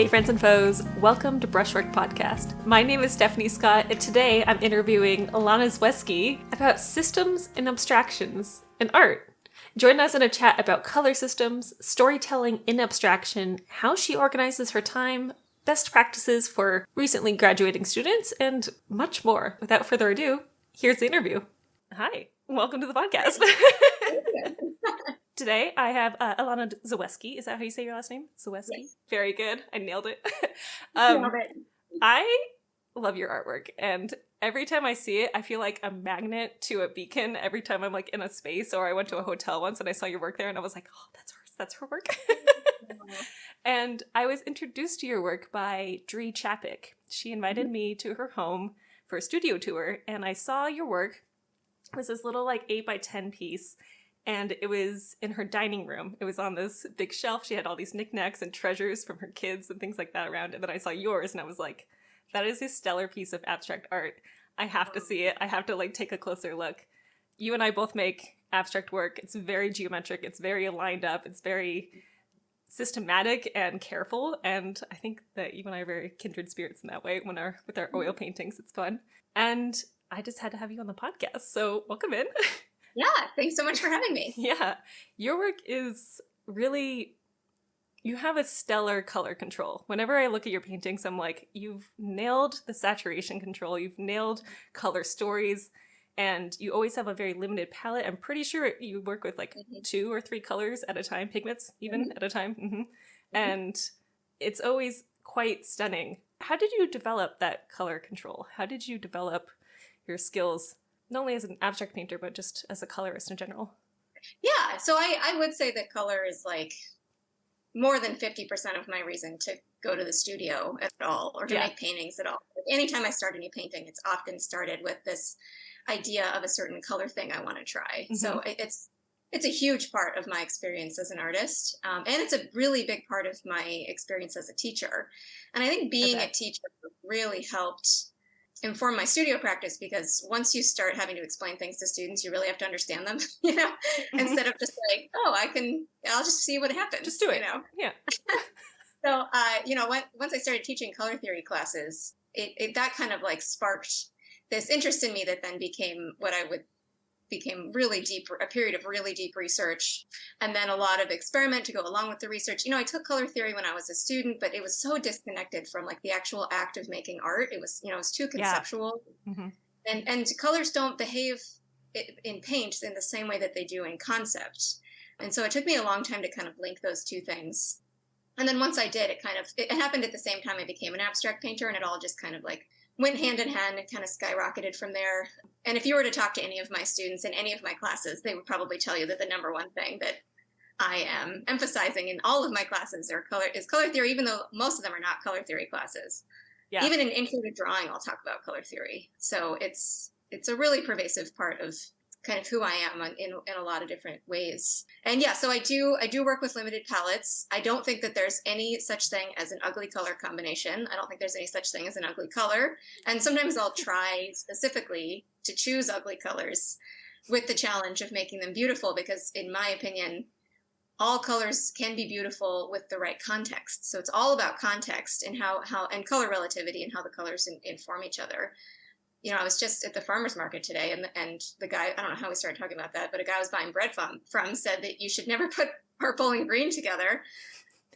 Hey friends and foes, welcome to Brushwork Podcast. My name is Stephanie Scott, and today I'm interviewing Ilana Zweschi about systems and abstractions in art. Join us in a chat about color systems, storytelling in abstraction, how she organizes her time, best practices for recently graduating students, and much more. Without further ado, here's the interview. Hi, welcome to the podcast. Today, I have Ilana Zweschi. Is that how you say your last name? Zweschi? Yes. Very good. I nailed it. Nailed it. I love your artwork, and every time I see it, I feel like a magnet to a beacon every time I'm like in a space, or I went to a hotel once and I saw your work there and I was like, oh, that's hers. That's her work. And I was introduced to your work by Dree Chapik. She invited me to her home for a studio tour, and I saw your work. It was this little like 8x10 piece. And it was in her dining room. It was on this big shelf. She had all these knickknacks and treasures from her kids and things like that around. And then I saw yours and I was like, that is a stellar piece of abstract art. I have to see it. I have to like take a closer look. You and I both make abstract work. It's very geometric. It's very lined up. It's very systematic and careful. And I think that you and I are very kindred spirits in that way with our oil paintings. It's fun. And I just had to have you on the podcast. So welcome in. Yeah, thanks so much for having me. Yeah, your work is really, you have a stellar color control. Whenever I look at your paintings, I'm like, you've nailed the saturation control, you've nailed color stories, and you always have a very limited palette. I'm pretty sure you work with like 2 or 3 colors at a time, pigments even at a time. And it's always quite stunning. How did you develop that color control? How did you develop your skills? Not only as an abstract painter, but just as a colorist in general. Yeah, so I would say that color is like more than 50% of my reason to go to the studio at all or to make paintings at all. Anytime I start a new painting, it's often started with this idea of a certain color thing I want to try. So it's a huge part of my experience as an artist. And it's a really big part of my experience as a teacher. And I think being a teacher really helped inform my studio practice, because once you start having to explain things to students, you really have to understand them, instead of just like, oh, I'll just see what happens. Just do it. Yeah. So, once I started teaching color theory classes, that kind of like sparked this interest in me that then became really deep, a period of really deep research, and then a lot of experiment to go along with the research. I took color theory when I was a student, but it was so disconnected from like the actual act of making art. It was, it was too conceptual. And colors don't behave in paint in the same way that they do in concept. And so it took me a long time to kind of link those two things. And then once I did, it happened at the same time I became an abstract painter, and it all just kind of like went hand in hand and kind of skyrocketed from there. And if you were to talk to any of my students in any of my classes, they would probably tell you that the number one thing that I am emphasizing in all of my classes is color theory, even though most of them are not color theory classes. Yeah. Even in included drawing, I'll talk about color theory. So it's a really pervasive part of kind of who I am in a lot of different ways. And yeah, so I do work with limited palettes. I don't think that there's any such thing as an ugly color combination. I don't think there's any such thing as an ugly color. And sometimes I'll try specifically to choose ugly colors with the challenge of making them beautiful, because in my opinion, all colors can be beautiful with the right context. So it's all about context and how color relativity and how the colors inform each other. I was just at the farmer's market today, and the guy, I don't know how we started talking about that, but a guy I was buying bread from said that you should never put purple and green together.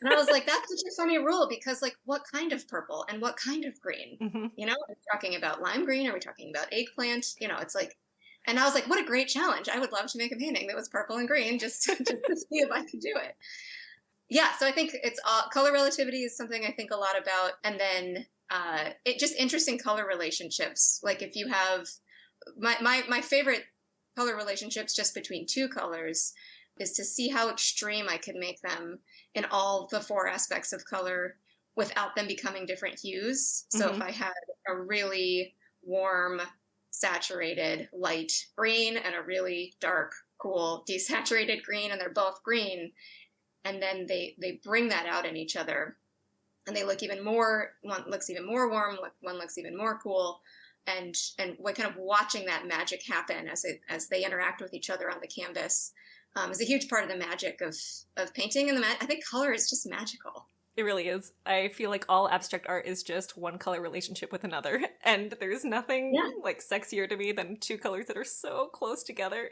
And I was like, that's such a funny rule, because like, what kind of purple and what kind of green? Are we talking about lime green? Are we talking about eggplant? It's like, and I was like, what a great challenge. I would love to make a painting that was purple and green just to see if I could do it. Yeah, so I think it's color relativity is something I think a lot about. And then it just interesting color relationships. Like if you have my favorite color relationships just between 2 colors is to see how extreme I could make them in all the 4 aspects of color without them becoming different hues. So if I had a really warm, saturated, light green and a really dark, cool, desaturated green, and they're both green, and then they bring that out in each other. And they look even more, one looks even more warm, one looks even more cool. And we're kind of watching that magic happen as they interact with each other on the canvas is a huge part of the magic of painting. And I think color is just magical. It really is. I feel like all abstract art is just one color relationship with another. And there's nothing like sexier to me than two colors that are so close together,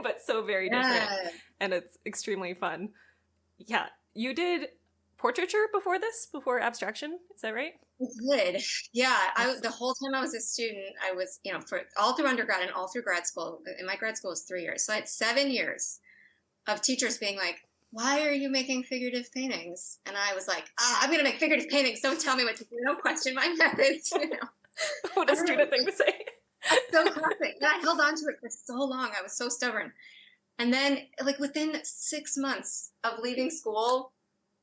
but so very different. And it's extremely fun. Yeah. You did portraiture before this, before abstraction. Is that right? I did. Yeah. The whole time I was a student, I was, for all through undergrad and all through grad school. And my grad school was 3 years. So I had 7 years of teachers being like, why are you making figurative paintings? And I was like, I'm going to make figurative paintings. Don't tell me what to do. Don't question my methods. What a student thing to say. So classic. And I held on to it for so long. I was so stubborn. And then, like, within 6 months of leaving school,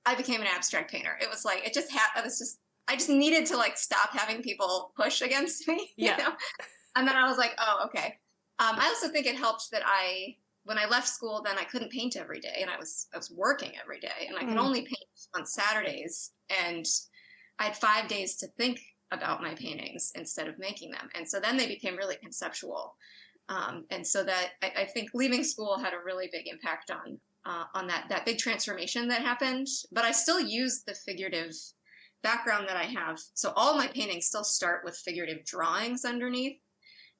I became an abstract painter. It was like, I just needed to, like, stop having people push against me. Yeah. And then I was like, oh, okay. I also think it helped that when I left school, then I couldn't paint every day, and I was working every day, and I could only paint on Saturdays, and I had 5 days to think about my paintings instead of making them, and so then they became really conceptual, and so that I think leaving school had a really big impact on that big transformation that happened. But I still use the figurative background that I have, so all my paintings still start with figurative drawings underneath,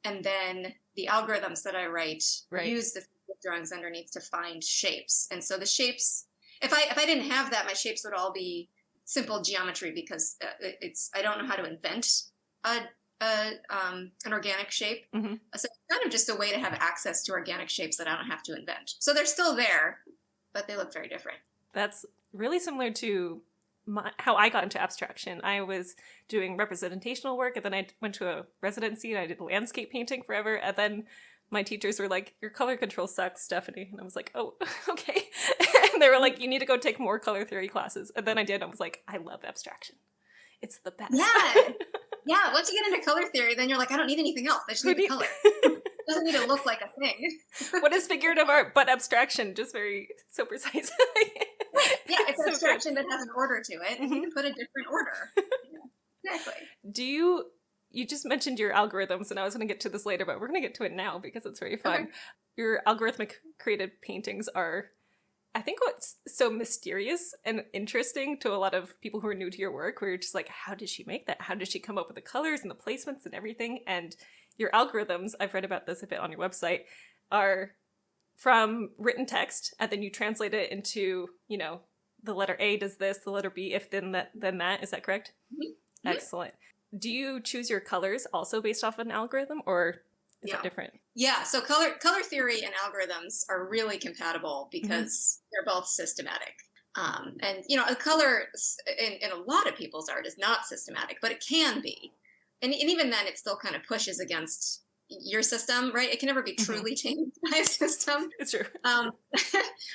and then the algorithms that I write use the drawings underneath to find shapes. And so the shapes, if I didn't have that, my shapes would all be simple geometry, because I don't know how to invent an organic shape. So it's kind of just a way to have access to organic shapes that I don't have to invent. So they're still there, but they look very different. That's really similar to how I got into abstraction. I was doing representational work, and then I went to a residency and I did landscape painting forever. And then my teachers were like, your color control sucks, Stephanie. And I was like, oh, okay. And they were like, you need to go take more color theory classes. And then I did. I was like, I love abstraction. It's the best. Yeah. Once you get into color theory, then you're like, I don't need anything else. I just need the color. It doesn't need to look like a thing. What is figurative art but abstraction? Just so precise. Yeah, it's an abstraction that has an order to it. And you can put a different order. Yeah, exactly. You just mentioned your algorithms, and I was going to get to this later, but we're going to get to it now because it's very fun. Okay. Your algorithmic created paintings are, I think, what's so mysterious and interesting to a lot of people who are new to your work, where you're just like, how did she make that? How did she come up with the colors and the placements and everything? And your algorithms, I've read about this a bit on your website, are from written text, and then you translate it into, the letter A does this, the letter B, if then that. Is that correct? Mm-hmm. Excellent. Do you choose your colors also based off an algorithm, or is it different? Yeah, so color theory and algorithms are really compatible because they're both systematic. And, a color in a lot of people's art is not systematic, but it can be. And even then, it still kind of pushes against your system, right? It can never be truly changed by a system. It's true.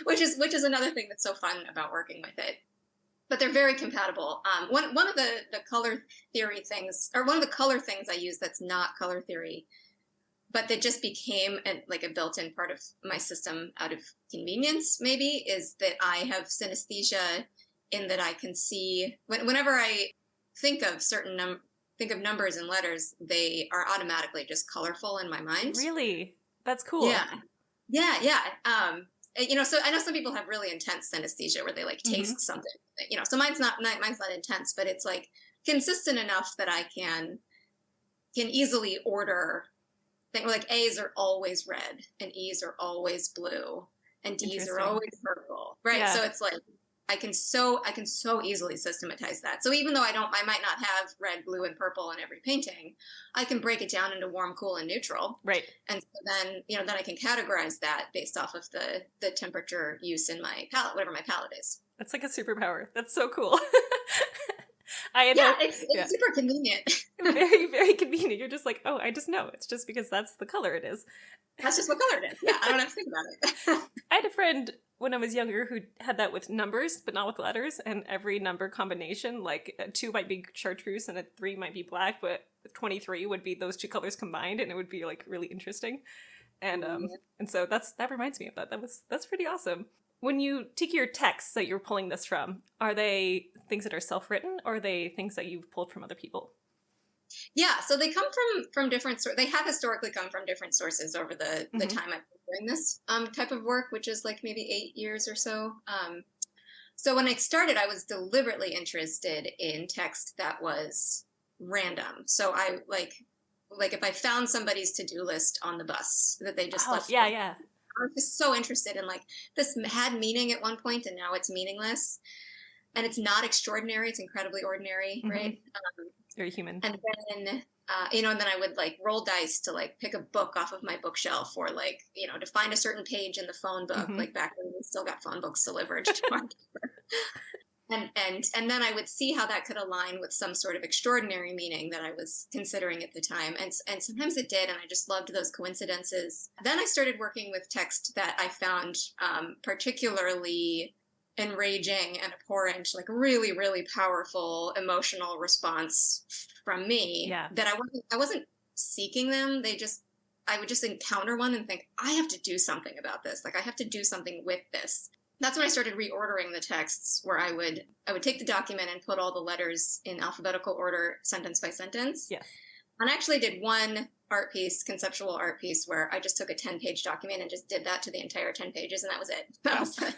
Which is another thing that's so fun about working with it. But they're very compatible. One of the color theory things, or one of the color things I use that's not color theory, but that just became a built-in part of my system out of convenience, maybe, is that I have synesthesia, in that I can see, whenever I think of numbers and letters, they are automatically just colorful in my mind. Really? That's cool. Yeah. So I know some people have really intense synesthesia where they taste something. So mine's not intense, but it's consistent enough that I can easily order things. Like A's are always red, and E's are always blue, and D's are always purple. Right. Yeah. So it's I can so easily systematize that. So even though I might not have red, blue, and purple in every painting, I can break it down into warm, cool, and neutral. Right. And so then, then I can categorize that based off of the temperature use in my palette, whatever my palette is. That's like a superpower. That's so cool. It's super convenient. Very, very convenient. You're just like, oh, I just know. It's just because that's the color it is. That's just what color it is. Yeah, I don't have to think about it. I had a friend when I was younger who had that with numbers, but not with letters, and every number combination, like a 2 might be chartreuse and a 3 might be black, but 23 would be those two colors combined, and it would be really interesting. And and so that reminds me of that. That's pretty awesome. When you take your texts that you're pulling this from, are they things that are self-written, or are they things that you've pulled from other people? Yeah, so they come from different sources. They have historically come from different sources over the time I've been doing this type of work, which is maybe 8 years or so. So when I started, I was deliberately interested in text that was random. So I like if I found somebody's to-do list on the bus that they just left. Yeah, yeah. I was just so interested in like, this had meaning at one point and now it's meaningless. And it's not extraordinary. It's incredibly ordinary, right? Very human. And then, and then I would like roll dice to like pick a book off of my bookshelf or like, to find a certain page in the phone book, like back when we still got phone books delivered to our door. And then I would see how that could align with some sort of extraordinary meaning that I was considering at the time. And sometimes it did, and I just loved those coincidences. Then I started working with text that I found particularly enraging and abhorrent, like really, really powerful emotional response from me. Yeah. That I wasn't seeking them. I would just encounter one and think, I have to do something about this. Like I have to do something with this. That's when I started reordering the texts, where I would take the document and put all the letters in alphabetical order, sentence by sentence. Yes. And I actually did one art piece, conceptual art piece, where I just took a 10-page document and just did that to the entire 10 pages, and that was it.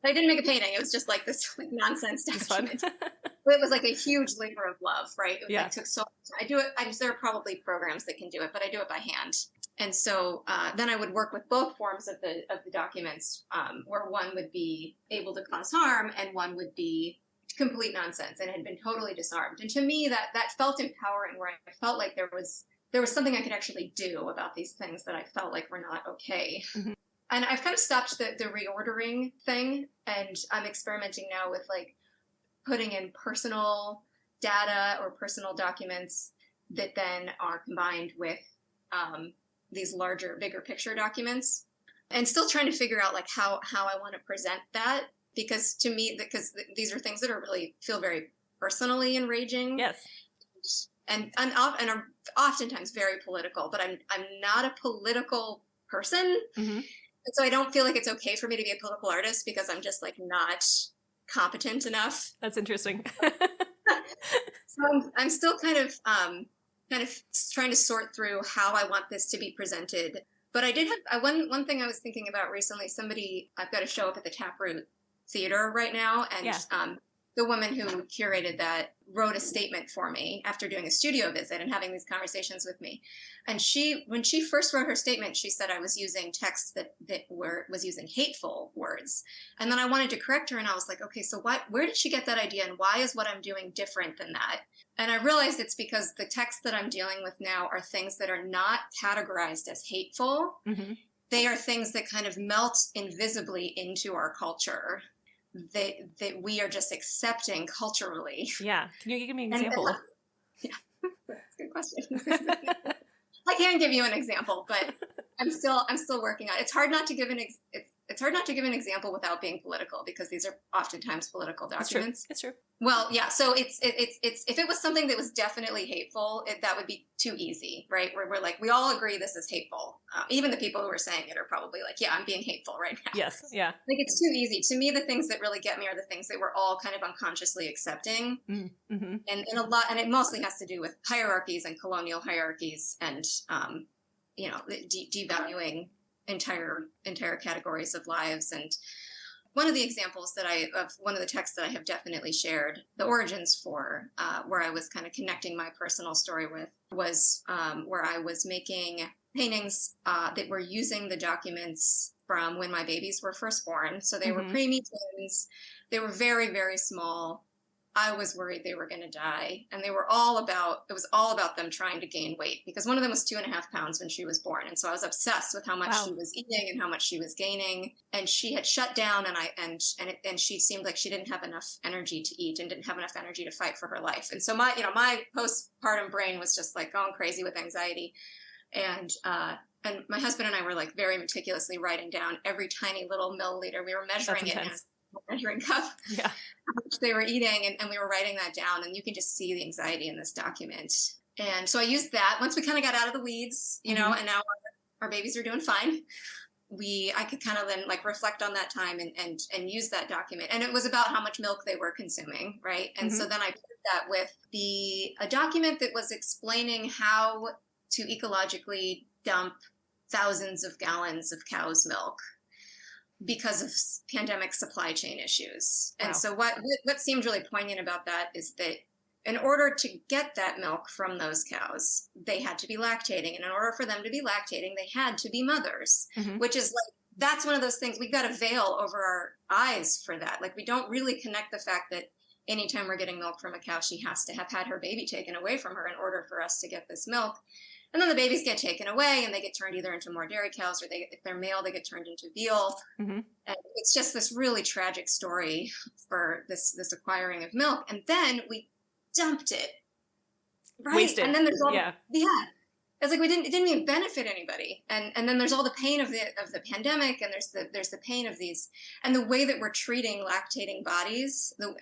I didn't make a painting. It was just like this like, nonsense document. It was like a huge labor of love, right? It took so much. I do it. There are probably programs that can do it, but I do it by hand. And so then I would work with both forms of the documents, where one would be able to cause harm and one would be complete nonsense and had been totally disarmed. And to me, that felt empowering, where I felt like there was something I could actually do about these things that I felt like were not okay. Mm-hmm. And I've kind of stopped the reordering thing, and I'm experimenting now with like putting in personal data or personal documents that then are combined with these larger, bigger picture documents, and still trying to figure out like how I want to present that, because to me, because these are things that are really feel very personally enraging. Yes. And are oftentimes very political, but I'm not a political person. Mm-hmm. And so I don't feel like it's okay for me to be a political artist because I'm just like not competent enough. That's interesting. So I'm still kind of trying to sort through how I want this to be presented. But I did have one thing I was thinking about recently. I've got to show up at the Taproot Theater right now, and the woman who curated that wrote a statement for me after doing a studio visit and having these conversations with me. And when she first wrote her statement, she said I was using text that was using hateful words. And then I wanted to correct her, and I was like, okay, so where did she get that idea, and why is what I'm doing different than that? And I realized it's because the texts that I'm dealing with now are things that are not categorized as hateful. Mm-hmm. They are things that kind of melt invisibly into our culture, that we are just accepting culturally. Yeah. Can you give me an example? Yeah, that's a good question. I can give you an example, but I'm still working on it. It's hard not to give an example without being political, because these are oftentimes political documents. It's true. Well, yeah. So it's if it was something that was definitely hateful, that would be too easy, right? Where we're like, we all agree this is hateful. Even the people who are saying it are probably like, yeah, I'm being hateful right now. Yes. Yeah. Like it's too easy. To me, the things that really get me are the things that we're all kind of unconsciously accepting, mm-hmm. and it mostly has to do with hierarchies and colonial hierarchies, and devaluing entire categories of lives. And one of the examples of one of the texts that I have definitely shared the origins for, where I was kind of connecting my personal story with, was where I was making paintings that were using the documents from when my babies were first born. So they mm-hmm. were preemie twins. They were very, very small. I was worried they were going to die. And it was all about them trying to gain weight, because one of them was 2.5 pounds when she was born. And so I was obsessed with how much she was eating and how much she was gaining. And she had shut down, and she seemed like she didn't have enough energy to eat and didn't have enough energy to fight for her life. And so my postpartum brain was just like going crazy with anxiety. And my husband and I were like very meticulously writing down every tiny little milliliter. We were measuring it in a measuring cup. Yeah. How much they were eating, and we were writing that down, and you can just see the anxiety in this document. And so I used that once we kind of got out of the weeds, mm-hmm. and now our babies are doing fine. I could kind of then like reflect on that time and use that document. And it was about how much milk they were consuming, right? And mm-hmm. so then I put that with a document that was explaining how to ecologically dump thousands of gallons of cow's milk. because of pandemic supply chain issues. Wow. And so what seemed really poignant about that is that in order to get that milk from those cows, they had to be lactating. And in order for them to be lactating, they had to be mothers, which is like, that's one of those things we've got a veil over our eyes for that. Like, we don't really connect the fact that anytime we're getting milk from a cow, she has to have had her baby taken away from her in order for us to get this milk. And then the babies get taken away and they get turned either into more dairy cows, or if they're male, they get turned into veal. And it's just this really tragic story for this acquiring of milk. And then we dumped it, right? Wasted. And then there's all it's like it didn't even benefit anybody. And then there's all the pain of the pandemic, and there's the pain of these, and the way that we're treating lactating bodies, and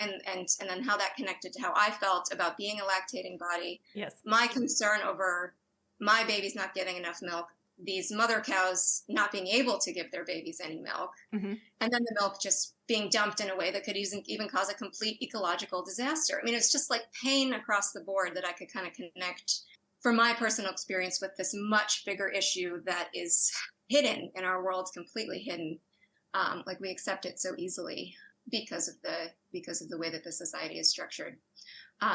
then how that connected to how I felt about being a lactating body. Yes. My concern over my babies not getting enough milk, these mother cows not being able to give their babies any milk, and then the milk just being dumped in a way that could even cause a complete ecological disaster. I mean, it's just like pain across the board that I could kind of connect from my personal experience with this much bigger issue that is hidden in our world, completely hidden. Like, we accept it so easily because of the way that the society is structured.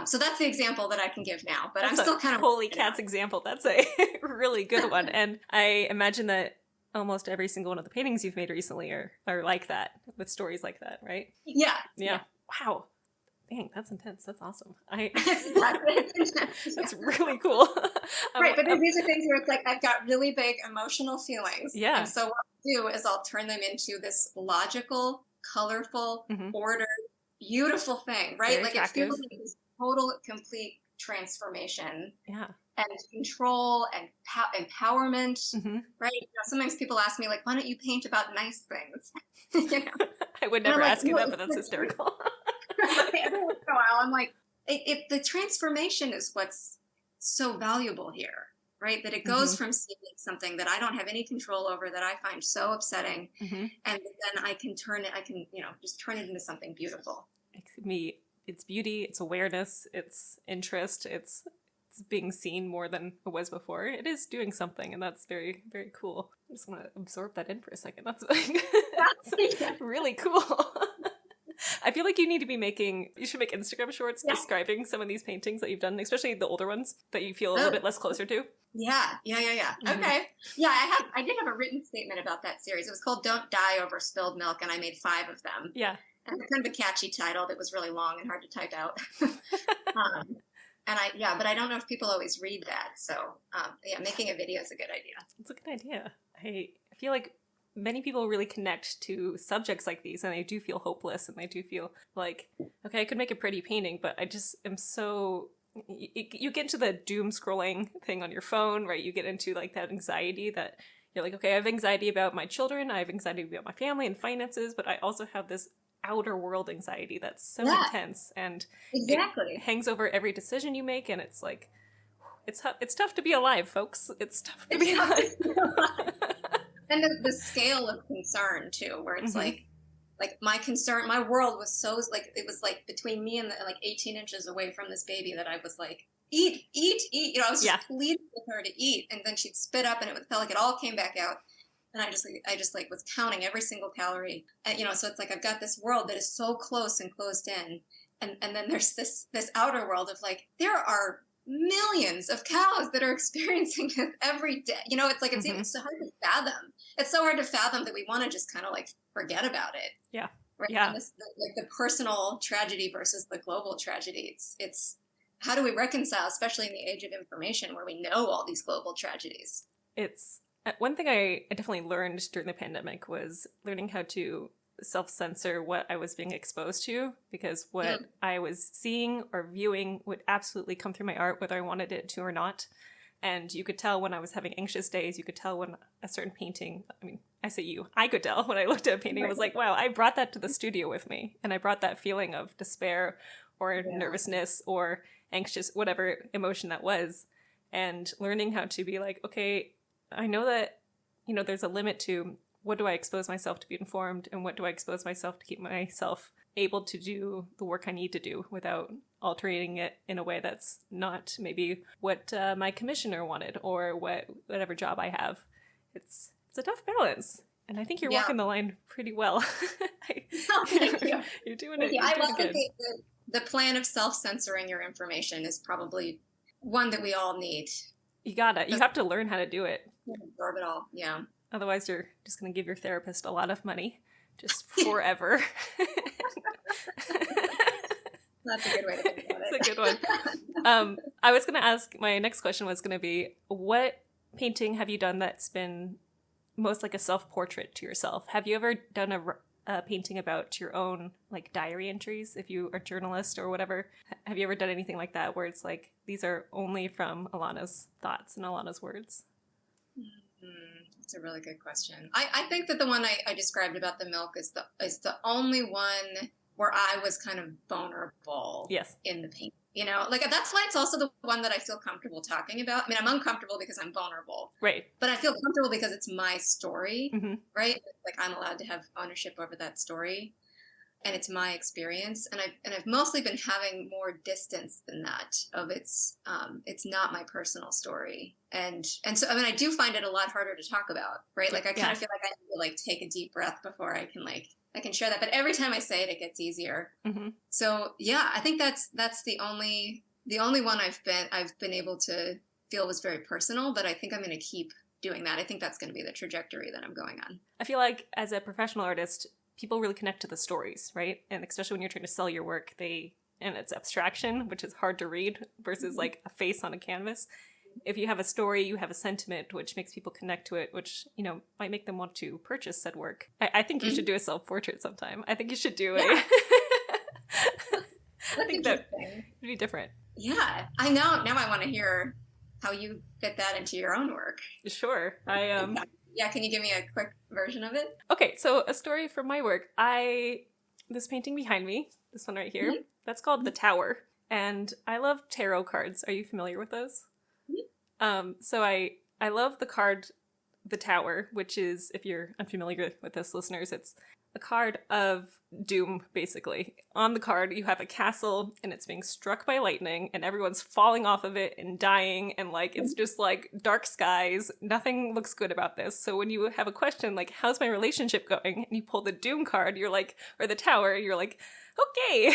So that's the example that I can give now, but I'm still kind of holy cats example. That's a really good one. And I imagine that almost every single one of the paintings you've made recently are like that, with stories like that, right? Yeah. Wow. Dang, that's intense. That's awesome. It's That's really cool. Right, but these are things where it's like, I've got really big emotional feelings. Yeah. And so what I do is I'll turn them into this logical, colorful, ordered, beautiful thing, right? Very like attractive. It feels like this total, complete transformation. Yeah. And control and empowerment, right? You know, sometimes people ask me, like, why don't you paint about nice things? You know? I would never ask you that, but that's hysterical. Every once in a while, I'm like, the transformation is what's so valuable here, right? That it goes from seeing something that I don't have any control over, that I find so upsetting, and then I can just turn it into something beautiful. It's beauty, it's awareness, it's interest, it's being seen more than it was before. It is doing something, and that's very, very cool. I just want to absorb that in for a second. That's really cool. I feel like you should make Instagram shorts describing some of these paintings that you've done, especially the older ones that you feel a little bit less closer to. Yeah. Okay. Yeah, I did have a written statement about that series. It was called Don't Die Over Spilled Milk, and I made 5 of them. Yeah. And kind of a catchy title that was really long and hard to type out. But I don't know if people always read that. So, making a video is a good idea. It's a good idea. I feel like many people really connect to subjects like these, and they do feel hopeless, and they do feel like, okay, I could make a pretty painting, but I just am so... You get into the doom scrolling thing on your phone, right? You get into like that anxiety that you're like, okay, I have anxiety about my children, I have anxiety about my family and finances, but I also have this outer world anxiety that's so intense, and it hangs over every decision you make, and it's like, it's tough to be alive, folks. It's tough to be alive. And the scale of concern too, where it's like my concern, my world was so it was like between me and 18 inches away from this baby that I was like, eat, you know, I was just pleading with her to eat, and then she'd spit up, and it felt like it all came back out. And I just was counting every single calorie, and, you know, so it's like, I've got this world that is so close and closed in. And then there's this outer world of like, there are millions of cows that are experiencing this every day. You know, it's like, it's so hard to fathom. It's so hard to fathom that we want to just kind of like forget about it. Yeah. Right? Yeah. The personal tragedy versus the global tragedy. It's how do we reconcile, especially in the age of information where we know all these global tragedies? It's one thing I definitely learned during the pandemic was learning how to self-censor what I was being exposed to, because what I was seeing or viewing would absolutely come through my art, whether I wanted it to or not. And you could tell when I was having anxious days, you could tell when a certain painting, I mean, I could tell when I looked at a painting, I was like, wow, I brought that to the studio with me. And I brought that feeling of despair or nervousness or anxious, whatever emotion that was. And learning how to be like, okay, I know that, you know, there's a limit to what do I expose myself to be informed, and what do I expose myself to keep myself able to do the work I need to do without altering it in a way that's not maybe what my commissioner wanted or whatever job I have. It's a tough balance. And I think you're Yeah. walking the line pretty well. Oh, thank you. You're doing Thank it. you. You're I doing love good. that the plan of self-censoring your information is probably one that we all need. You gotta. You have to learn how to do it. Absorb it all. Yeah. Otherwise, you're just going to give your therapist a lot of money just forever. That's a good way to think about it. It's a good one. I was going to ask, my next question was going to be, what painting have you done that's been most like a self-portrait to yourself? Have you ever done a painting about your own like diary entries if you are a journalist or whatever? Have you ever done anything like that where it's like, these are only from Ilana's thoughts and Ilana's words? That's a really good question. I think that the one I described about the milk is the only one where I was kind of vulnerable Yes. in the paint. You know, like that's why it's also the one that I feel comfortable talking about. I mean, I'm uncomfortable because I'm vulnerable. Right. But I feel comfortable because it's my story, Mm-hmm. right? Like I'm allowed to have ownership over that story. And it's my experience, and I've mostly been having more distance than that. Of it's not my personal story, and so I mean I do find it a lot harder to talk about, right? Like I kind of feel like I need to like take a deep breath before I can share that. But every time I say it, it gets easier. Mm-hmm. So yeah, I think that's the only one I've been able to feel was very personal. But I think I'm going to keep doing that. I think that's going to be the trajectory that I'm going on. I feel like as a professional artist, people really connect to the stories, right? And especially when you're trying to sell your work, and it's abstraction, which is hard to read versus like a face on a canvas. If you have a story, you have a sentiment, which makes people connect to it, which, you know, might make them want to purchase said work. I think you should do a self-portrait sometime. I think you should do it. I think that would be different. Yeah, I know. Now I want to hear how you fit that into your own work. Sure. Yeah, can you give me a quick version of it? Okay, so a story from my work. This painting behind me, this one right here, Mm-hmm. that's called The Tower. And I love tarot cards. Are you familiar with those? Mm-hmm. So I love the card The Tower, which is, if you're unfamiliar with this, listeners, it's a card of doom, basically. On the card, you have a castle, and it's being struck by lightning, and everyone's falling off of it and dying, and like it's just like dark skies. Nothing looks good about this. So when you have a question like, how's my relationship going? And you pull the doom card, you're like, or the tower, you're like, okay.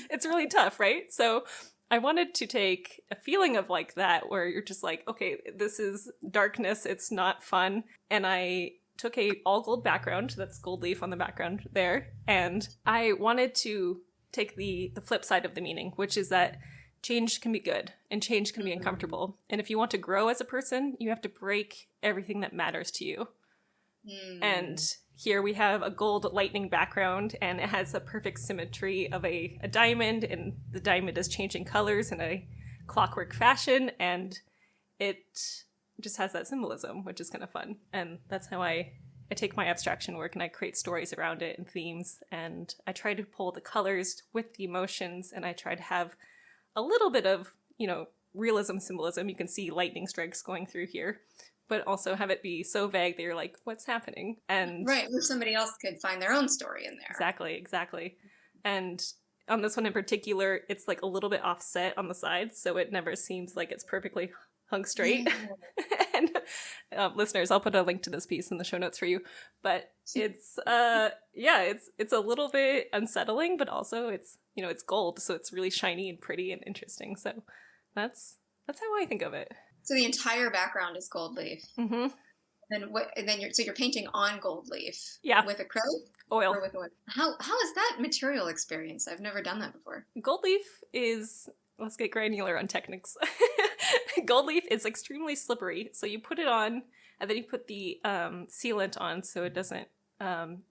It's really tough, right? So I wanted to take a feeling of like that, where you're just like, okay, this is darkness, it's not fun. And I took a all gold background, that's gold leaf on the background there, and I wanted to take the flip side of the meaning, which is that change can be good and change can be uncomfortable. And if you want to grow as a person, you have to break everything that matters to you. And here we have a gold lightning background, and it has a perfect symmetry of a diamond, and the diamond is changing colors in a clockwork fashion, and it just has that symbolism, which is kind of fun. And that's how I take my abstraction work, and I create stories around it and themes, and I try to pull the colors with the emotions, and I try to have a little bit of, you know, realism symbolism. You can see lightning strikes going through here, but also have it be so vague that you're like, what's happening? And right, where somebody else could find their own story in there. Exactly. And on this one in particular, it's like a little bit offset on the sides, so it never seems like it's perfectly hung straight. And listeners, I'll put a link to this piece in the show notes for you. But it's it's a little bit unsettling, but also it's, you know, it's gold, so it's really shiny and pretty and interesting. So that's how I think of it. So the entire background is gold leaf. Mm-hmm. Then you're painting on gold leaf. Yeah. With acrylic? Oil. Or with oil? How is that material experience? I've never done that before. Gold leaf is, let's get granular on techniques. Gold leaf is extremely slippery, so you put it on, and then you put the sealant on so it doesn't,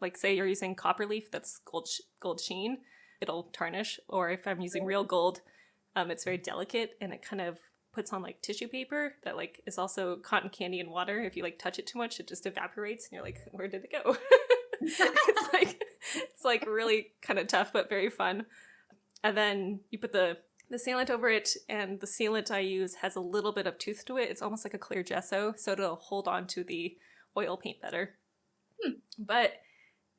like say you're using copper leaf that's gold sheen, it'll tarnish, or if I'm using real gold, it's very delicate, and it kind of puts on like tissue paper that like is also cotton candy and water. If you like touch it too much, it just evaporates, and you're like, where did it go? it's like really kind of tough, but very fun. And then you put the sealant over it, and the sealant I use has a little bit of tooth to it. It's almost like a clear gesso, so it'll hold on to the oil paint better. But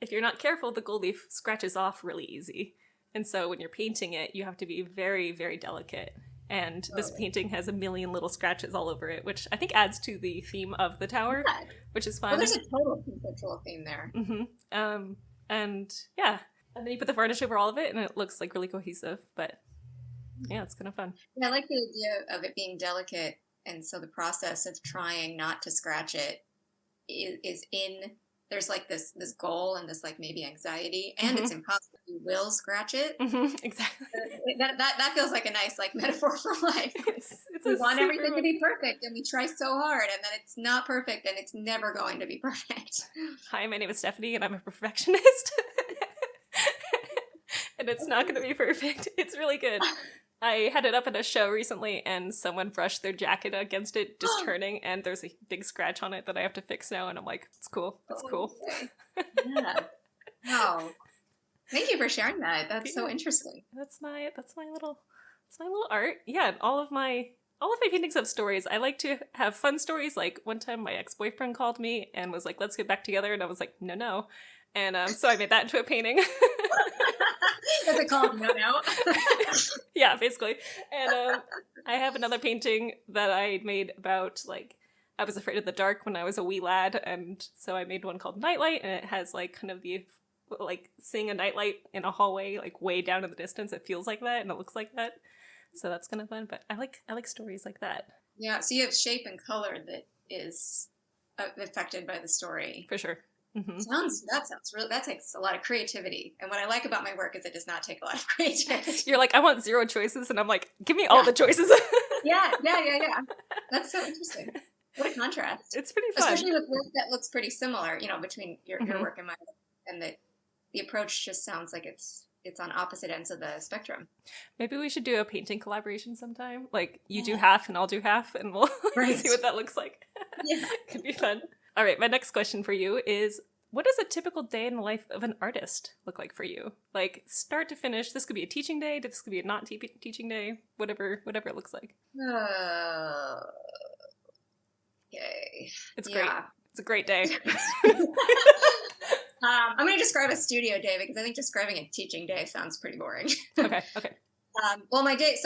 if you're not careful, the gold leaf scratches off really easy. And so when you're painting it, you have to be very, very delicate. And this painting has a million little scratches all over it, which I think adds to the theme of the tower, which is fun. Well, there's a total conceptual theme there. And yeah, and then you put the varnish over all of it, and it looks like really cohesive. But yeah, it's kind of fun. Yeah, I like the idea of it being delicate, and so the process of trying not to scratch it is in. There's like this goal and this like maybe anxiety, and it's impossible. You will scratch it. Exactly. That feels like a nice like metaphor for life. We want everything to be perfect, and we try so hard, and then it's not perfect, and it's never going to be perfect. Hi, my name is Stephanie, and I'm a perfectionist. And it's not going to be perfect. It's really good. I had it up at a show recently, and someone brushed their jacket against it, just turning, and there's a big scratch on it that I have to fix now, and I'm like, it's cool. It's cool. Yeah. Wow. Thank you for sharing that. That's so interesting. That's my little art. Yeah, all of my paintings have stories. I like to have fun stories. Like one time my ex-boyfriend called me and was like, let's get back together, and I was like, no. And so I made that into a painting. Is it called No? Yeah, basically. And I have another painting that I made about, like, I was afraid of the dark when I was a wee lad, and so I made one called Nightlight, and it has, like, kind of the, like, seeing a nightlight in a hallway, like, way down in the distance. It feels like that, and it looks like that. So that's kind of fun, but I like stories like that. Yeah, so you have shape and color that is affected by the story. For sure. Mm-hmm. That sounds really. That takes a lot of creativity, and what I like about my work is it does not take a lot of creativity. You're like, I want 0 choices, and I'm like, give me all the choices. Yeah. That's so interesting. What a contrast! It's pretty fun, especially with work that looks pretty similar. You know, between your work and mine, and the approach just sounds like it's on opposite ends of the spectrum. Maybe we should do a painting collaboration sometime. Like you do half, and I'll do half, and we'll see what that looks like. Yeah, could be fun. All right, my next question for you is, what does a typical day in the life of an artist look like for you? Like, start to finish. This could be a teaching day. This could be a not teaching day. Whatever it looks like. Yay. It's great. It's a great day. I'm going to describe a studio day because I think describing a teaching day sounds pretty boring. Okay. Well, my days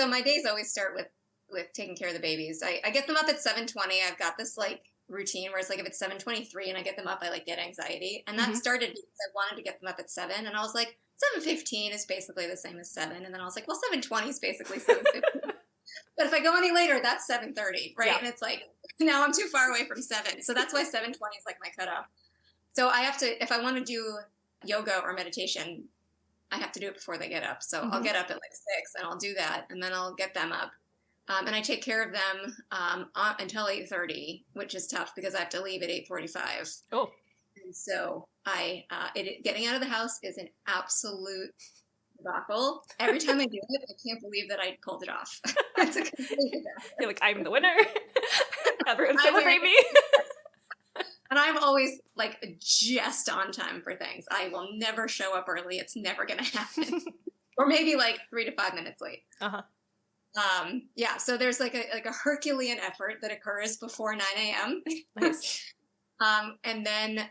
always start with taking care of the babies. I get them up at 7:20. I've got this, like, routine where it's like if it's 7:23 and I get them up, I like get anxiety, and that started because I wanted to get them up at 7, and I was like 7:15 is basically the same as 7, and then I was like, well, 7:20 is basically 7:15. But if I go any later, that's 7:30, right? Yeah. And it's like now I'm too far away from 7, so that's why 7:20 is like my cutoff. So I have to, if I want to do yoga or meditation, I have to do it before they get up. So I'll get up at like 6 and I'll do that, and then I'll get them up. And I take care of them until 8:30, which is tough because I have to leave at 8:45. Oh. And so getting out of the house is an absolute debacle. Every time I do it, I can't believe that I pulled it off. It's a complete disaster. You're like, I'm the winner. Everyone celebrate me. And I'm always like just on time for things. I will never show up early. It's never going to happen. Or maybe like 3 to 5 minutes late. Yeah, so there's like a Herculean effort that occurs before 9 a.m. Nice. And then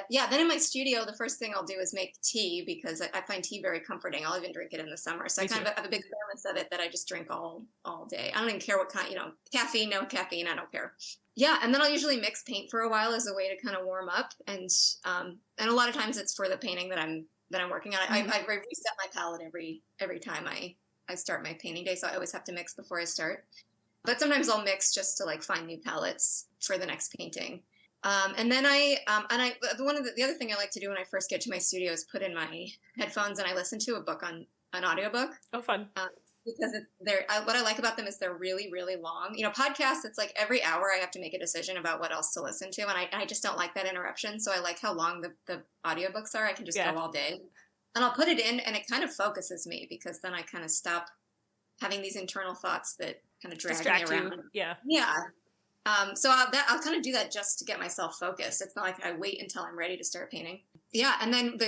in my studio, the first thing I'll do is make tea because I find tea very comforting. I'll even drink it in the summer. So I kind of have a big thermos of it that I just drink all day. I don't even care what kind, caffeine, no caffeine, I don't care. Yeah, and then I'll usually mix paint for a while as a way to kind of warm up. And a lot of times it's for the painting that I'm working on. I reset my palette every time I start my painting day, so I always have to mix before I start. But sometimes I'll mix just to like find new palettes for the next painting. And then the other thing I like to do when I first get to my studio is put in my headphones and I listen to a book on an audiobook. Oh, fun. Because what I like about them is they're really, really long. Podcasts, it's like every hour I have to make a decision about what else to listen to, and I just don't like that interruption. So I like how long the audiobooks are. I can just go all day. And I'll put it in, and it kind of focuses me because then I kind of stop having these internal thoughts that kind of drag me around. Yeah. Yeah. So I'll kind of do that just to get myself focused. It's not like I wait until I'm ready to start painting. Yeah, and then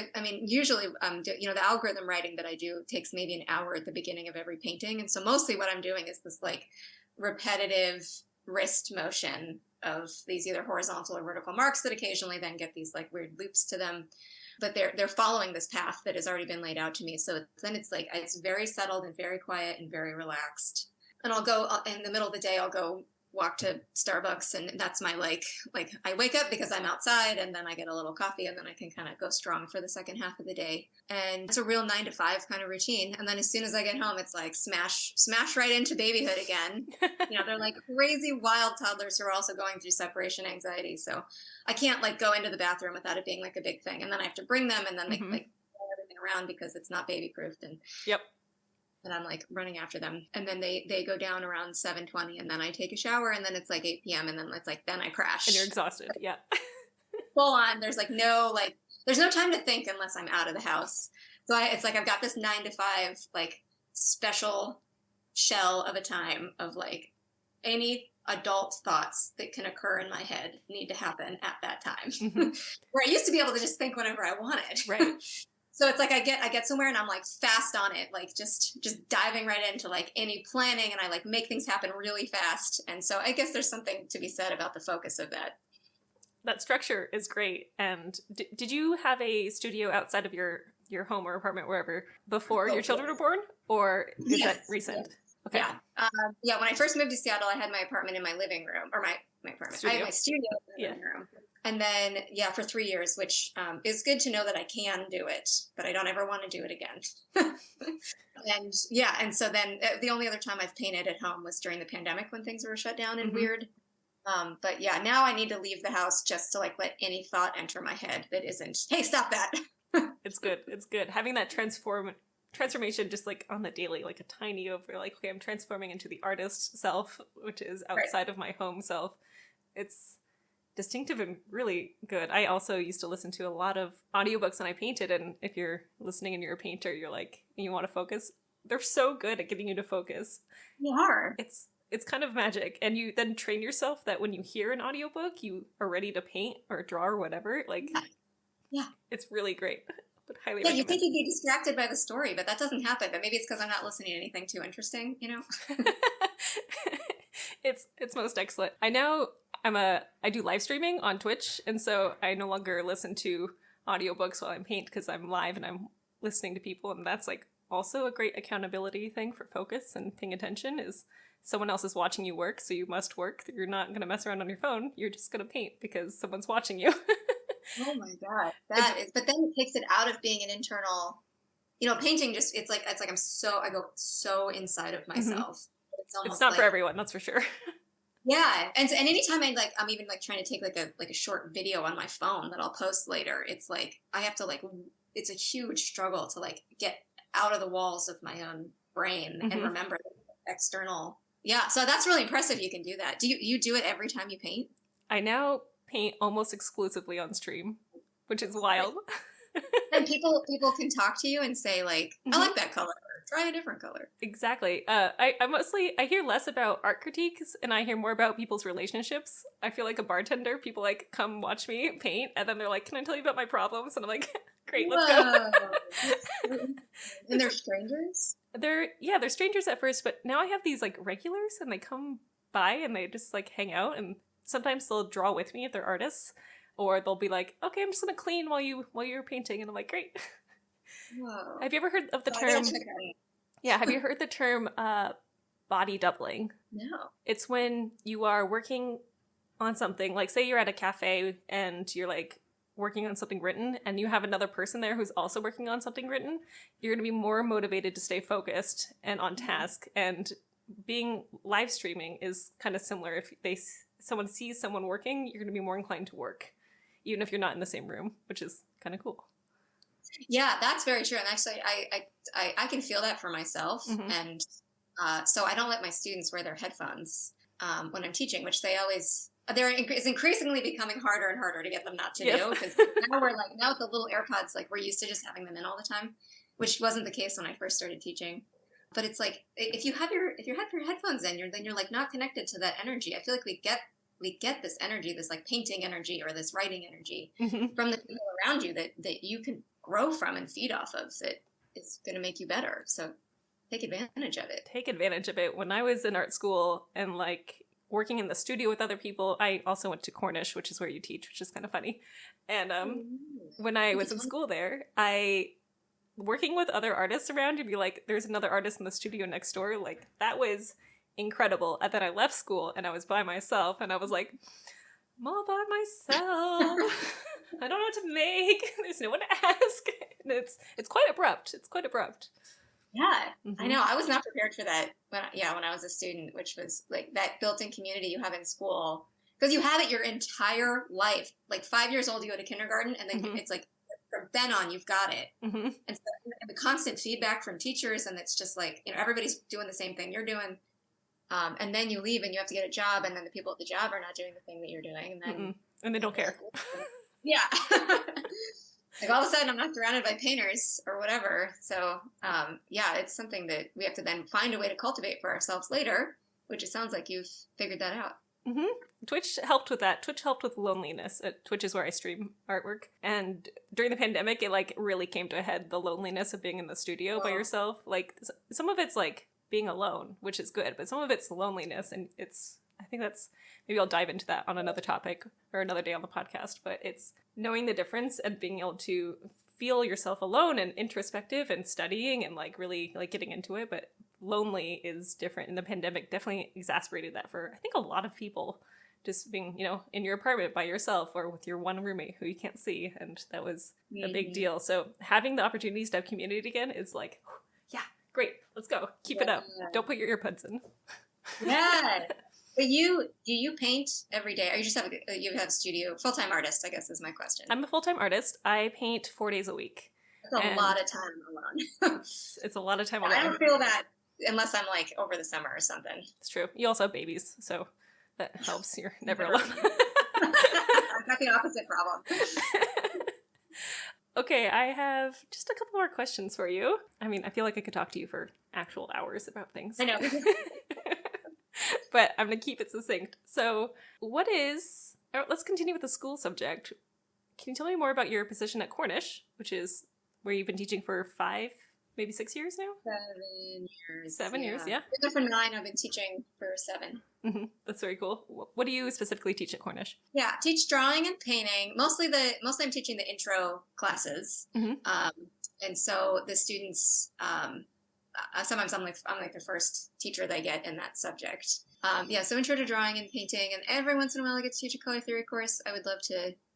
usually, the algorithm writing that I do takes maybe an hour at the beginning of every painting, and so mostly what I'm doing is this like repetitive wrist motion of these either horizontal or vertical marks that occasionally then get these like weird loops to them, but they're following this path that has already been laid out to me. So then it's like it's very settled and very quiet and very relaxed. and I'll go in the middle of the day, I'll go walk to Starbucks, and that's my like I wake up because I'm outside, and then I get a little coffee, and then I can kind of go strong for the second half of the day. And it's a real 9 to 5 kind of routine. And then as soon as I get home, it's like smash right into babyhood again. You know, they're like crazy wild toddlers who are also going through separation anxiety. So I can't like go into the bathroom without it being like a big thing. And then I have to bring them, and then they like pull everything around because it's not baby proofed. And and I'm like running after them, and then they go down around 7:20, and then I take a shower, and then it's like 8 p.m. and then it's like then I crash. And you're exhausted. Yeah. Full on. There's no time to think unless I'm out of the house. So it's like I've got this 9 to 5 like special shell of a time of like any adult thoughts that can occur in my head need to happen at that time. Where I used to be able to just think whenever I wanted. Right. So it's like I get somewhere and I'm like fast on it, like just diving right into like any planning, and I like make things happen really fast. And so I guess there's something to be said about the focus of that. That structure is great. And did you have a studio outside of your home or apartment, wherever, before your children were born, or is that recent? Yes. Okay. Yeah. When I first moved to Seattle, I had my apartment in my living room, or my apartment. Studio. I had my studio in the living room. And then, for 3 years, which is good to know that I can do it, but I don't ever want to do it again. And so then the only other time I've painted at home was during the pandemic when things were shut down and weird. But yeah, now I need to leave the house just to like let any thought enter my head that isn't, hey, stop that. It's good. It's good. Having that transformation just like on the daily, like a tiny over like, okay, I'm transforming into the artist self, which is outside of my home self. It's distinctive and really good. I also used to listen to a lot of audiobooks when I painted, and if you're listening and you're a painter, you're like, you want to focus, they're so good at getting you to focus. They are. It's kind of magic. And you then train yourself that when you hear an audiobook, you are ready to paint or draw or whatever. Like, yeah. It's really great. But highly recommend. You think you'd be distracted by the story, but that doesn't happen. But maybe it's because I'm not listening to anything too interesting, you know? It's most excellent. I know I do live streaming on Twitch, and so I no longer listen to audiobooks while I paint because I'm live and I'm listening to people, and that's like also a great accountability thing for focus and paying attention is someone else is watching you work, so you must work. You're not going to mess around on your phone. You're just going to paint because someone's watching you. Oh my God. But then it takes it out of being an internal, painting just, it's like I go so inside of myself. It's not for everyone, that's for sure. Yeah, and anytime I'm even like trying to take like a short video on my phone that I'll post later, it's like I have to it's a huge struggle to like get out of the walls of my own brain and remember the external. Yeah, so that's really impressive. You can do that. Do you do it every time you paint? I now paint almost exclusively on stream, which is wild. And people can talk to you and say like, I like that color. Try a different color. Exactly. I hear less about art critiques and I hear more about people's relationships. I feel like a bartender. People like come watch me paint and then they're like, can I tell you about my problems? And I'm like, great, let's go. And they're strangers? They're strangers at first, but now I have these like regulars and they come by and they just like hang out, and sometimes they'll draw with me if they're artists, or they'll be like, okay, I'm just gonna clean while you're painting, and I'm like, great. Whoa. Have you ever heard of the term? Yeah, have you heard the term body doubling? No. It's when you are working on something, like say you're at a cafe and you're like working on something written and you have another person there who's also working on something written, you're going to be more motivated to stay focused and on task. And being live streaming is kind of similar. If someone sees someone working, you're going to be more inclined to work, even if you're not in the same room, which is kind of cool. Yeah, that's very true. And actually, I can feel that for myself. And so I don't let my students wear their headphones when I'm teaching, which it's increasingly becoming harder and harder to get them not to do. Because now with the little AirPods, like we're used to just having them in all the time, which wasn't the case when I first started teaching. But it's like, if you have your headphones in, then you're like not connected to that energy. I feel like we get this energy, this like painting energy or this writing energy from the people around you that you can grow from and feed off of, that is going to make you better. So take advantage of it. Take advantage of it. When I was in art school and like working in the studio with other people, I also went to Cornish, which is where you teach, which is kind of funny. And when I was in school there, working with other artists around, you'd be like, there's another artist in the studio next door. Like that was incredible. And then I left school and I was by myself and I was like, I'm all by myself. I don't know what to make. There's no one to ask. And it's quite abrupt. It's quite abrupt. Yeah, I know. I was not prepared for that when I was a student, which was like that built-in community you have in school. Because you have it your entire life. Like 5 years old, you go to kindergarten, and then it's like from then on, you've got it. And so and the constant feedback from teachers, and it's just like, everybody's doing the same thing you're doing. And then you leave and you have to get a job, and then the people at the job are not doing the thing that you're doing. And they don't care. Yeah. Like all of a sudden I'm not surrounded by painters or whatever. So, it's something that we have to then find a way to cultivate for ourselves later, which it sounds like you've figured that out. Twitch helped with that. Twitch helped with loneliness. Twitch is where I stream artwork. And during the pandemic, it like really came to a head, the loneliness of being in the studio by yourself. Like some of it's like being alone, which is good, but some of it's loneliness. And I think that's, maybe I'll dive into that on another topic or another day on the podcast, but it's knowing the difference and being able to feel yourself alone and introspective and studying and like really like getting into it. But lonely is different, and the pandemic definitely exacerbated that for I think a lot of people, just being in your apartment by yourself or with your one roommate who you can't see, and that was a big deal. So having the opportunities to have community again is like, yeah, great, let's go, keep it up, don't put your earbuds in. Yeah. But do you paint every day, or you have studio, full-time artist, I guess is my question. I'm a full-time artist. I paint 4 days a week. That's a lot of time alone. It's a lot lot of time alone. I don't feel that unless I'm like over the summer or something. It's true. You also have babies, so that helps. You're never alone. I've got the opposite problem. Okay, I have just a couple more questions for you. I mean, I feel like I could talk to you for actual hours about things. I know. But I'm going to keep it succinct. So let's continue with the school subject. Can you tell me more about your position at Cornish, which is where you've been teaching for 5, maybe 6 years now? 7 years. 7 years, yeah. I've been there for 9. I've been teaching for 7. That's very cool. What do you specifically teach at Cornish? Yeah, teach drawing and painting. Mostly I'm teaching the intro classes. And so the students, sometimes I'm like the first teacher they get in that subject. So intro to drawing and painting, and every once in a while I get to teach a color theory course. I would love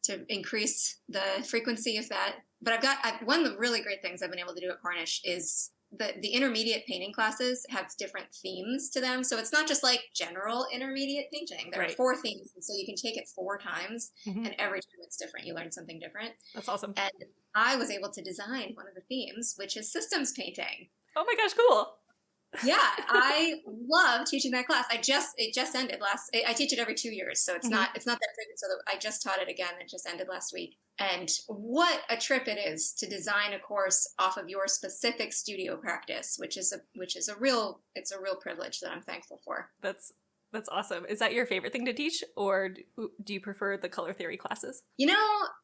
to increase the frequency of that. But one of the really great things I've been able to do at Cornish is the intermediate painting classes have different themes to them. So it's not just like general intermediate painting. There are 4 themes, and so you can take it 4 times, and every time it's different. You learn something different. That's awesome. And I was able to design one of the themes, which is systems painting. Oh my gosh, cool. Yeah, I love teaching that class. It just ended I teach it every 2 years, so it's not that frequent. So I just taught it again. It just ended last week. And what a trip it is to design a course off of your specific studio practice, which is a real privilege that I'm thankful for. That's awesome. Is that your favorite thing to teach, or do you prefer the color theory classes?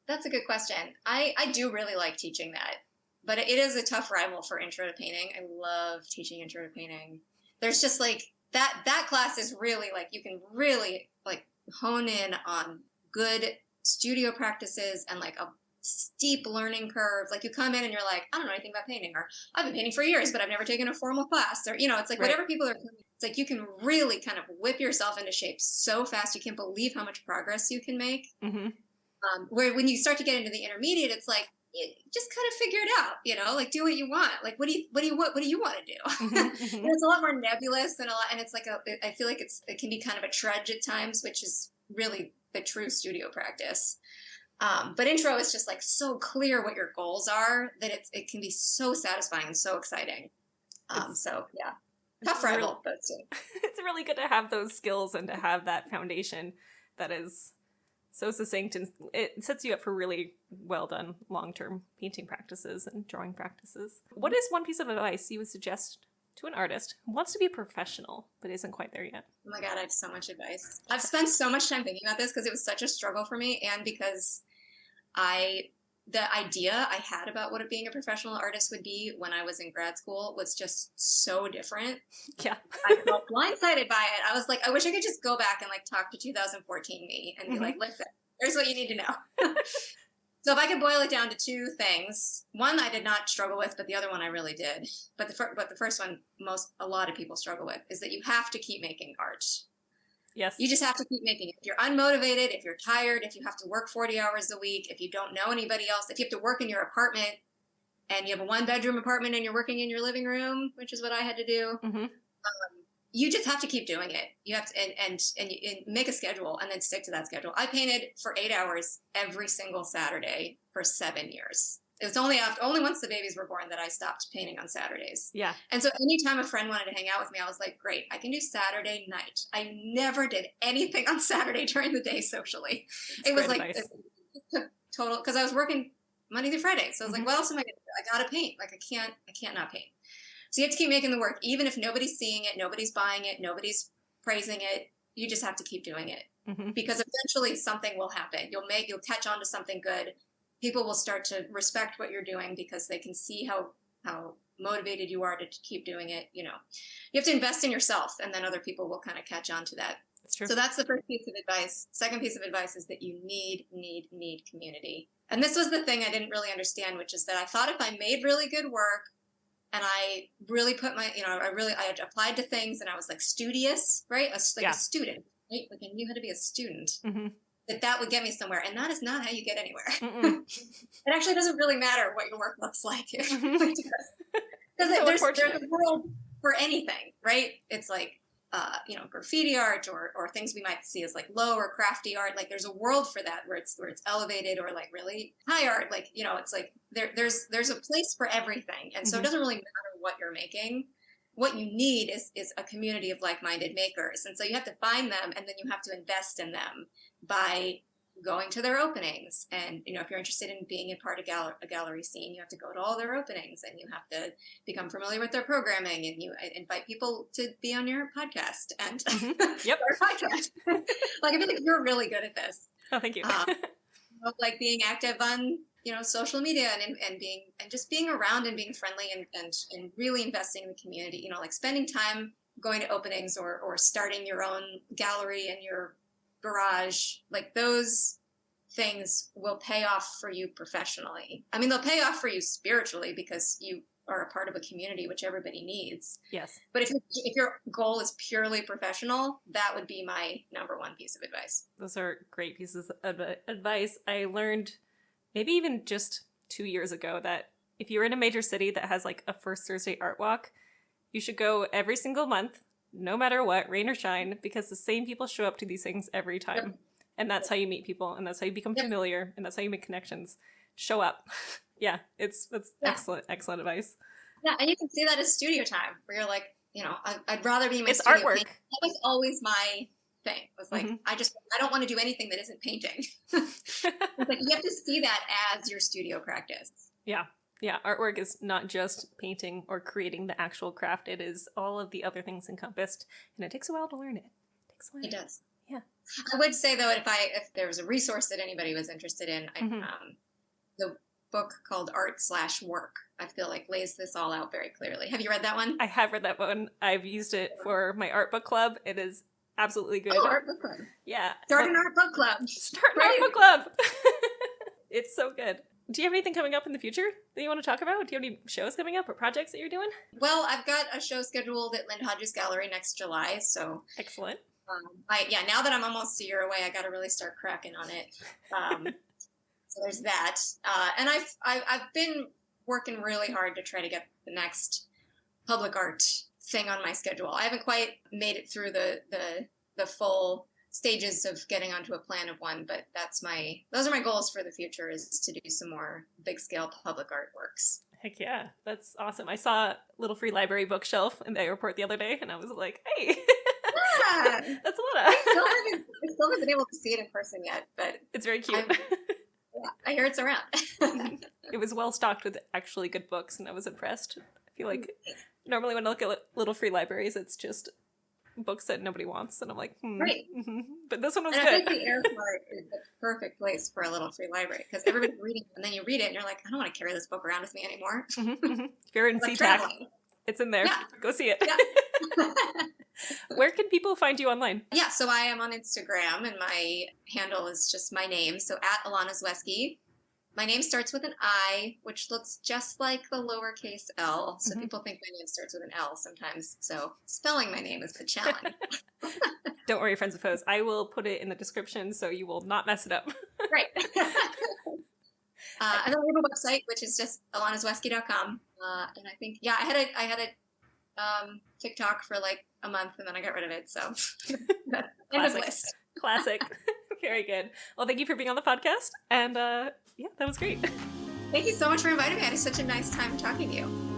That's a good question. I do really like teaching that. But it is a tough rival for intro to painting. I love teaching intro to painting. There's just like that class is really like, you can really like hone in on good studio practices and like a steep learning curve. Like you come in and you're like, I don't know anything about painting, or I've been painting for years, but I've never taken a formal class, or, it's like whatever people are coming, it's like you can really kind of whip yourself into shape so fast. You can't believe how much progress you can make. Where when you start to get into the intermediate, it's like, you just kind of figure it out, like do what you want. Like, what do you want to do? It's a lot more nebulous and it's like I feel like it can be kind of a trudge at times, which is really the true studio practice. But intro is just like so clear what your goals are that it can be so satisfying and so exciting. Tough rival, but it's really good to have those skills and to have that foundation that is so succinct, and it sets you up for really well done long-term painting practices and drawing practices. What is one piece of advice you would suggest to an artist who wants to be a professional but isn't quite there yet? Oh my God, I have so much advice. I've spent so much time thinking about this because it was such a struggle for me, and because the idea I had about what being a professional artist would be when I was in grad school was just so different. Yeah. I felt blindsided by it. I was like, I wish I could just go back and like talk to 2014 me and be like, listen, here's what you need to know. So if I could boil it down to two things, one I did not struggle with, but the other one I really did. But the first one, a lot of people struggle with, is that you have to keep making art. Yes. You just have to keep making it. If you're unmotivated, if you're tired, if you have to work 40 hours a week, if you don't know anybody else, if you have to work in your apartment and you have a 1-bedroom apartment and you're working in your living room, which is what I had to do, you just have to keep doing it. You have to, and make a schedule and then stick to that schedule. I painted for 8 hours every single Saturday for 7 years. It was only once the babies were born that I stopped painting on Saturdays. Yeah. And so anytime a friend wanted to hang out with me, I was like, great, I can do Saturday night. I never did anything on Saturday during the day socially. It was like total, because I was working Monday through Friday. So I was like, what else am I going to do? I got to paint. Like I can't not paint. So you have to keep making the work, even if nobody's seeing it, nobody's buying it, nobody's praising it. You just have to keep doing it because eventually something will happen. You'll catch on to something good. People will start to respect what you're doing because they can see how motivated you are to keep doing it. You have to invest in yourself, and then other people will kind of catch on to that. That's true. So that's the first piece of advice. Second piece of advice is that you need community. And this was the thing I didn't really understand, which is that I thought if I made really good work, and I really put I applied to things and I was like studious, right? A student, right? Like I knew how to be a student, that would get me somewhere. And that is not how you get anywhere. It actually doesn't really matter what your work looks like. Because there's a world for anything, right? It's like, graffiti art or things we might see as like low or crafty art. Like there's a world for that where it's elevated or like really high art. Like, it's like there's a place for everything. And so it doesn't really matter what you're making. What you need is a community of like-minded makers. And so you have to find them and then you have to invest in them by going to their openings. And, if you're interested in being a part of a gallery scene, you have to go to all their openings and you have to become familiar with their programming and you invite people to be on your podcast and our podcast. Like, I feel like you're really good at this. Oh, thank you. Like being active on, social media and just being around and being friendly and really investing in the community, like spending time going to openings or starting your own gallery in your garage. Like those things will pay off for you professionally. I mean, they'll pay off for you spiritually because you are a part of a community, which everybody needs. Yes. But if your goal is purely professional, that would be my number one piece of advice. Those are great pieces of advice. I learned maybe even just 2 years ago that if you're in a major city that has like a first Thursday art walk, you should go every single month, no matter what, rain or shine, because the same people show up to these things every time. Yep. And that's how you meet people, and that's how you become familiar, and that's how you make connections. Show up. Yeah, it's excellent advice. Yeah, and you can see that as studio time, where you're like, I'd rather be in my studio. It's artwork. Painting. That was always my thing. It was like, I don't want to do anything that isn't painting. It's like, you have to see that as your studio practice. Yeah. Yeah, artwork is not just painting or creating the actual craft. It is all of the other things encompassed, and it takes a while to learn it. It does. Yeah. I would say, though, if there was a resource that anybody was interested in, the book called Art/Work, I feel like lays this all out very clearly. Have you read that one? I have read that one. I've used it for my art book club. It is absolutely good. Oh, art book club. Yeah. Start an art book club. Start an art book club. It's so good. Do you have anything coming up in the future that you want to talk about? Do you have any shows coming up or projects that you're doing? Well, I've got a show scheduled at Lynn Hodges Gallery next July, so... Excellent. Now that I'm almost a year away, I got to really start cracking on it. So there's that. And I've been working really hard to try to get the next public art thing on my schedule. I haven't quite made it through the full stages of getting onto a plan of one, but those are my goals for the future, is to do some more big scale public artworks. Heck yeah, that's awesome. I saw a little free library bookshelf in the airport the other day, and I was like, hey, yeah. That's Ilana. I still haven't been able to see it in person yet, but it's very cute. I hear it's around. It was well stocked with actually good books, and I was impressed. I feel like normally when I look at little free libraries, it's just books that nobody wants, and I'm like, right. But this one was good. I think the airport is the perfect place for a little free library, because everybody's reading, and then you read it, and you're like, I don't want to carry this book around with me anymore. If you're in SeaTac, it's in there. Yeah. Go see it. Yeah. Where can people find you online? Yeah, so I am on Instagram, and my handle is just my name, so at Ilana Zweschi. My name starts with an I, which looks just like the lowercase l. So Mhm. people think my name starts with an L sometimes. So spelling my name is the challenge. Don't worry, friends and foes. I will put it in the description so you will not mess it up. Right. And then we have a website, which is just ilanazweschi.com. And I think, yeah, I had a TikTok for like a month and then I got rid of it. So end of list. Classic. Very good. Well, thank you for being on the podcast. And yeah, that was great. Thank you so much for inviting me. I had such a nice time talking to you.